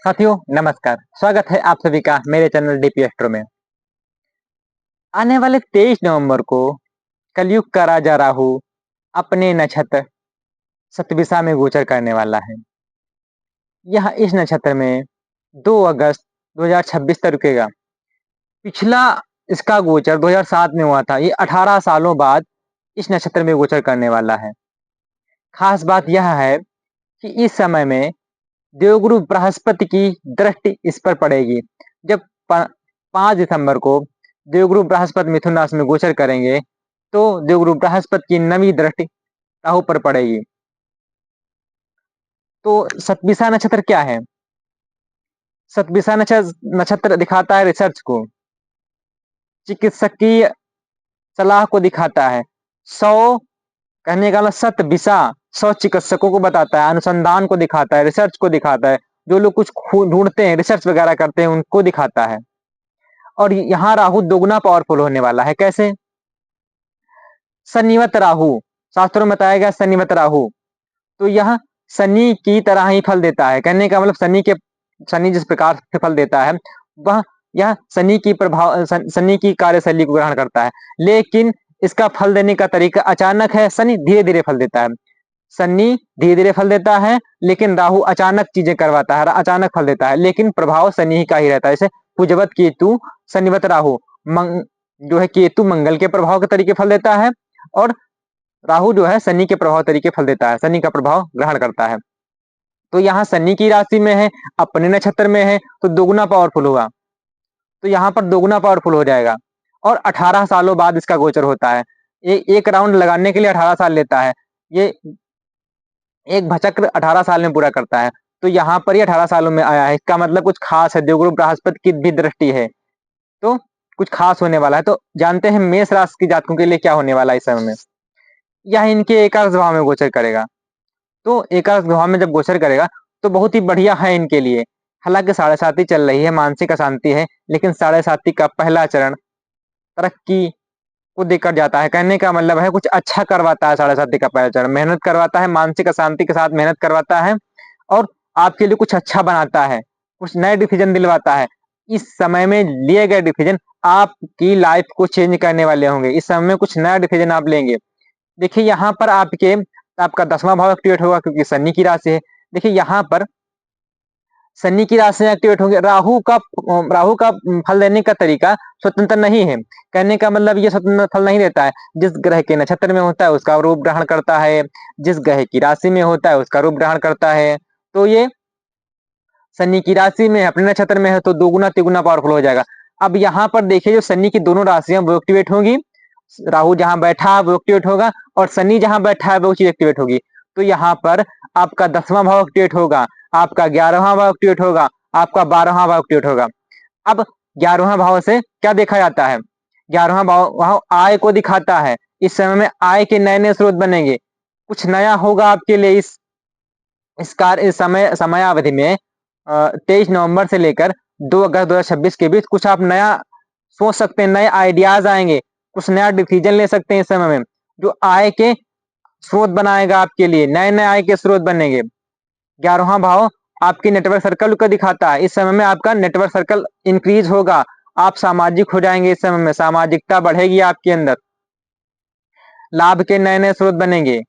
साथियों नमस्कार। स्वागत है आप सभी का मेरे चैनल डीपी एस्ट्रो में। आने वाले 23 नवंबर को कलयुग का राजा राहु अपने नक्षत्र सतभिषा में गोचर करने वाला है। यह इस नक्षत्र में 2 अगस्त 2026 तक रुकेगा। पिछला इसका गोचर 2007 में हुआ था। ये 18 सालों बाद इस नक्षत्र में गोचर करने वाला है। खास बात यह है कि इस समय में देवगुरु बृहस्पति की दृष्टि इस पर पड़ेगी। जब 5 दिसंबर को देवगुरु बृहस्पति मिथुन राशि में गोचर करेंगे तो देवगुरु बृहस्पति की नवी दृष्टि राहु पर पड़ेगी। तो सतभिषा नक्षत्र क्या है? सतभिषा नक्षत्र दिखाता है रिसर्च को, चिकित्सकीय सलाह को दिखाता है। 100 कहने का मतलब सतभिषा 100 चिकित्सकों को बताता है, अनुसंधान को दिखाता है, रिसर्च को दिखाता है। जो लोग कुछ ढूंढते हैं, रिसर्च वगैरह करते हैं, उनको दिखाता है। और यहाँ राहु दोगुना पावरफुल होने वाला है। कैसे? शनिवत राहु, शास्त्रों में बताया गया शनिवत राहु, तो यह शनि की तरह ही फल देता है। कहने का मतलब शनि जिस प्रकार से फल देता है वह यह शनि की कार्यशैली को ग्रहण करता है, लेकिन इसका फल देने का तरीका अचानक है। शनि धीरे धीरे फल देता है, शनि धीरे धीरे फल देता है, लेकिन राहु अचानक चीजें करवाता है, अचानक फल देता है, लेकिन प्रभाव शनि का ही रहता है। जैसे कुजवत केतु शनिवत राहु, जो है केतु मंगल के प्रभाव के तरीके फल देता है और राहु जो है शनि के प्रभाव तरीके फल देता है, शनि का प्रभाव ग्रहण करता है। तो यहाँ शनि की राशि में है, अपने नक्षत्र में है, तो दोगुना पावरफुल होगा। तो यहाँ पर दोगुना पावरफुल हो जाएगा। और 18 सालों बाद इसका गोचर होता है। एक राउंड लगाने के लिए 18 साल लेता है। ये एक भचक्र 18 साल में पूरा करता है। तो यहाँ पर ही 18 सालों में आया है। इसका मतलब कुछ खास है। देवगुरु बृहस्पति की भी दृष्टि है, तो कुछ खास होने वाला है। तो जानते हैं मेष राशि के जातकों के लिए क्या होने वाला है इस समय में। यह इनके एकादश भाव में गोचर करेगा। तो एकादश भाव में जब गोचर करेगा तो बहुत ही बढ़िया है इनके लिए। हालांकि 7.5 चल रही है, मानसिक अशांति है, लेकिन 7.5 का पहला चरण तरक्की को देकर जाता है। कहने का मतलब है कुछ अच्छा करवाता है। 7.5 का पहला चरण मेहनत करवाता है, मानसिक अशांति के साथ मेहनत करवाता है और आपके लिए कुछ अच्छा बनाता है, कुछ नए डिसीजन दिलवाता है। इस समय में लिए गए डिसीजन आपकी लाइफ को चेंज करने वाले होंगे। इस समय में कुछ नया डिसीजन आप लेंगे। देखिए यहाँ पर आपका 10वां भाव एक्टिवेट होगा क्योंकि शनि की राशि है। देखिए यहाँ पर शनि की राशि एक्टिवेट होंगे। राहु का फल देने का तरीका स्वतंत्र नहीं है। कहने का मतलब ये स्वतंत्र फल नहीं देता है। जिस ग्रह के नक्षत्र में होता है उसका रूप ग्रहण करता है, जिस ग्रह की राशि में होता है उसका रूप ग्रहण करता है। तो ये शनि की राशि में है, अपने नक्षत्र में है, तो दोगुना तिगुना पावरफुल हो जाएगा। अब यहाँ पर देखिए जो शनि की दोनों राशियां वो एक्टिवेट होंगी। राहु जहां बैठा है वो एक्टिवेट होगा और शनि जहां बैठा है वो चीज एक्टिवेट होगी। तो यहाँ पर आपका 10वां भाव एक्टिवेट होगा, आपका 11वां भाव एक्टिवेट होगा, आपका 12वां भाव एक्टिवेट होगा। अब 11वां भाव से क्या देखा जाता है? 11वां भाव आय को दिखाता है। इस समय में आय के नए नए स्रोत बनेंगे, कुछ नया होगा आपके लिए। इस समयावधि में 23 नवंबर से लेकर 2 अगस्त 2026 के बीच कुछ आप नया सोच सकते हैं, नए आइडियाज आएंगे, कुछ नया डिसीजन ले सकते हैं इस समय में, जो आय के स्रोत बनाएगा आपके लिए। नए नए आय के स्रोत बनेंगे। 11वां भाव आपकी नेटवर्क सर्कल को दिखाता है। इस समय में आपका नेटवर्क सर्कल इंक्रीज होगा, आप सामाजिक हो जाएंगे। इस समय में सामाजिकता बढ़ेगी आपके अंदर, लाभ के नए नए स्रोत बनेंगे।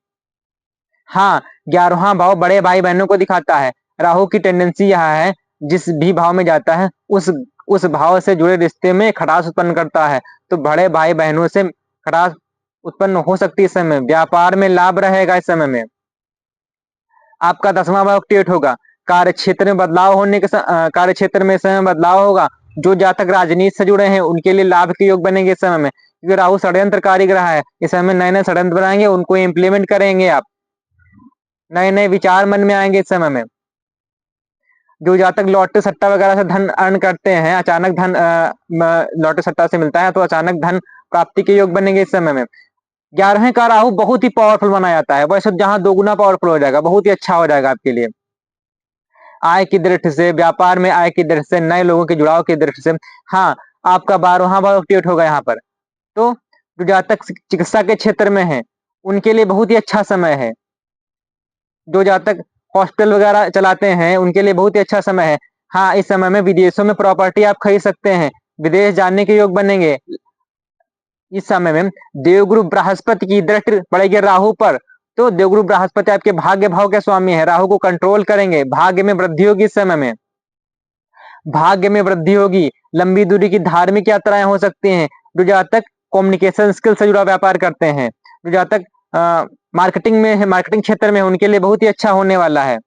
हाँ, 11वां भाव बड़े भाई बहनों को दिखाता है। राहु की टेंडेंसी यह है, जिस भी भाव में जाता है उस भाव से जुड़े रिश्ते में खटास उत्पन्न करता है। तो बड़े भाई बहनों से खटास उत्पन्न हो सकती है इस समय। व्यापार में लाभ रहेगा इस समय में। आपका 10वां भाव एक्टिवेट होगा। कार्य क्षेत्र में बदलाव होने के कार्य क्षेत्र में इस समय बदलाव होगा। जो जातक राजनीति से जुड़े हैं उनके लिए लाभ के योग बनेंगे इस समय में, क्योंकि राहु षड्यंत्रकारी ग्रह है। इस समय में नए नए षड्यंत्र बनाएंगे, उनको इम्प्लीमेंट करेंगे आप। नए नए विचार मन में आएंगे इस समय में। जो जातक लॉटरी सट्टा वगैरह से धन अर्न करते हैं, अचानक धन लॉटरी सट्टा से मिलता है तो अचानक धन प्राप्ति के योग बनेंगे इस समय में। 11वें का राहु बहुत ही पावरफुल माना जाता है, वैसे जहां दोगुना पावरफुल हो जाएगा, बहुत ही अच्छा हो जाएगा आपके लिए। आय की दृष्टि से, व्यापार में आय की दृष्टि से, नए लोगों के जुड़ाव की दृष्टि से। हाँ, आपका 12वां भाव एक्टिवेट होगा यहाँ पर। तो जो जातक चिकित्सा के क्षेत्र में है उनके लिए बहुत ही अच्छा समय है। जो जातक हॉस्पिटल वगैरह चलाते हैं उनके लिए बहुत ही अच्छा समय है। हाँ, इस समय में विदेशों में प्रॉपर्टी आप खरीद सकते हैं, विदेश जाने के योग बनेंगे। इस समय में देवगुरु बृहस्पति की दृष्टि पड़ेगी राहु पर, तो देवगुरु बृहस्पति आपके भाग्य भाव के स्वामी है, राहु को कंट्रोल करेंगे, भाग्य में वृद्धि होगी इस समय में, भाग्य में वृद्धि होगी, लंबी दूरी की धार्मिक यात्राएं हो सकती हैं, जो जातक कम्युनिकेशन स्किल से जुड़ा व्यापार करते हैं, जो जातक मार्केटिंग में है, मार्केटिंग क्षेत्र में, उनके लिए बहुत ही अच्छा होने वाला है।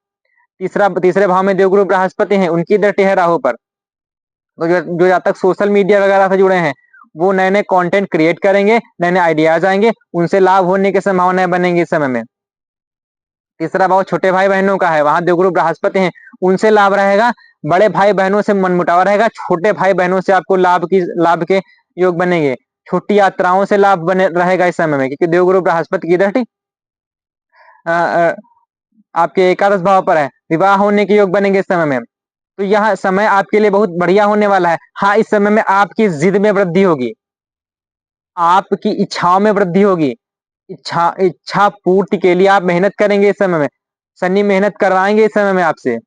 तीसरे भाव में देवगुरु बृहस्पति हैं, उनकी दृष्टि है राहु पर, तो जो जातक सोशल मीडिया वगैरह से जुड़े हैं, वो नए नए कंटेंट क्रिएट करेंगे, नए नए आइडियाज आएंगे, उनसे लाभ होने की संभावनाएं बनेंगी इस समय में। तीसरा भाव छोटे भाई बहनों का है, वहां देवगुरु बृहस्पति हैं, उनसे लाभ रहेगा, बड़े भाई बहनों से मनमुटाव रहेगा, छोटे भाई बहनों से आपको लाभ के योग बनेंगे, छोटी यात्राओं से लाभ बने रहेगा इस समय में, क्योंकि देवगुरु बृहस्पति की दृष्टि आपके एकादश भाव पर है, विवाह होने के योग बनेंगे इस समय में, तो यह समय आपके लिए बहुत बढ़िया होने वाला है। हाँ, इस समय में आपकी जिद में वृद्धि होगी, आपकी इच्छाओं में वृद्धि होगी, इच्छा पूर्ति के लिए आप मेहनत करेंगे इस समय में, शनि मेहनत करवाएंगे इस समय में आपसे।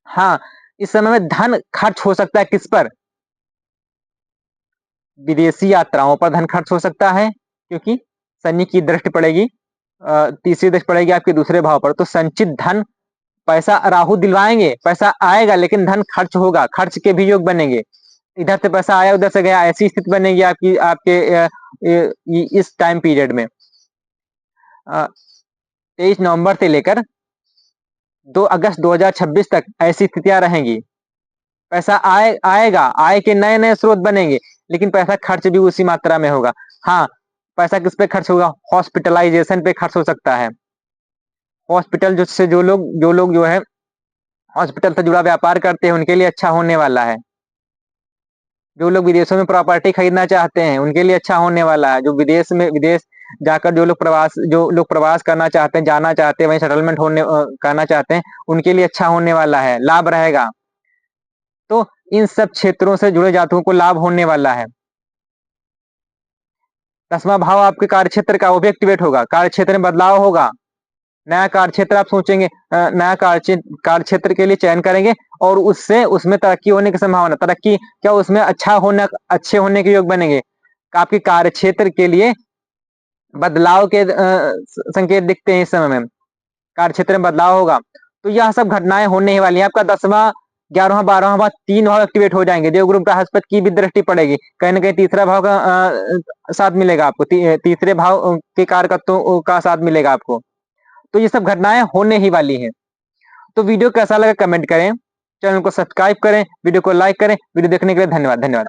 हाँ, इस समय में धन खर्च हो सकता है किस पर? विदेशी यात्राओं पर धन खर्च हो सकता है, क्योंकि शनि की दृष्टि पड़ेगी, तीसरी दृष्टि पड़ेगी आपके दूसरे भाव पर, तो संचित धन, पैसा राहु दिलवाएंगे, पैसा आएगा लेकिन धन खर्च होगा, खर्च के भी योग बनेंगे, इधर से पैसा आया उधर से गया, ऐसी स्थिति बनेगी आपकी आपके इस टाइम पीरियड में। 23 नवंबर से लेकर 2 अगस्त 2026 तक ऐसी स्थितियां रहेंगी। पैसा आएगा, आय के नए नए स्रोत बनेंगे, लेकिन पैसा खर्च भी उसी मात्रा में होगा। हाँ, पैसा किस पे खर्च होगा? हॉस्पिटलाइजेशन पे खर्च हो सकता है, हॉस्पिटल जो लोग जो है हॉस्पिटल से जुड़ा व्यापार करते हैं, उनके लिए अच्छा होने वाला है। जो लोग विदेशों में प्रॉपर्टी खरीदना चाहते हैं, उनके लिए अच्छा होने वाला है। जो विदेश जाकर जो लोग प्रवास करना चाहते हैं, जाना चाहते हैं, वहीं सेटलमेंट करना चाहते हैं, उनके लिए अच्छा होने वाला है, लाभ रहेगा। तो इन सब क्षेत्रों से जुड़े जातकों को लाभ होने वाला है। 10वां भाव आपके कार्यक्षेत्र का, वो भी एक्टिवेट होगा, कार्यक्षेत्र में बदलाव होगा, नया कार्यक्षेत्र आप सोचेंगे, नया कार्यक्षेत्र के लिए चयन करेंगे, और उसमें तरक्की होने की संभावना, तरक्की क्या, उसमें अच्छे होने के योग बनेंगे, आपके कार्यक्षेत्र के लिए बदलाव के संकेत दिखते हैं इस समय में, कार्यक्षेत्र में बदलाव होगा। तो यह सब घटनाएं होने ही वाली हैं। आपका 10वां 11वां 12वां भाव, 3 भाव एक्टिवेट हो जाएंगे, देवगुरु बृहस्पति की भी दृष्टि पड़ेगी, कहीं ना कहीं तीसरा भाव का साथ मिलेगा आपको, तीसरे भाव के कारकत्वों का साथ मिलेगा आपको। तो ये सब घटनाएं होने ही वाली हैं। तो वीडियो कैसा लगा कमेंट करें, चैनल को सब्सक्राइब करें, वीडियो को लाइक करें, वीडियो देखने के लिए धन्यवाद।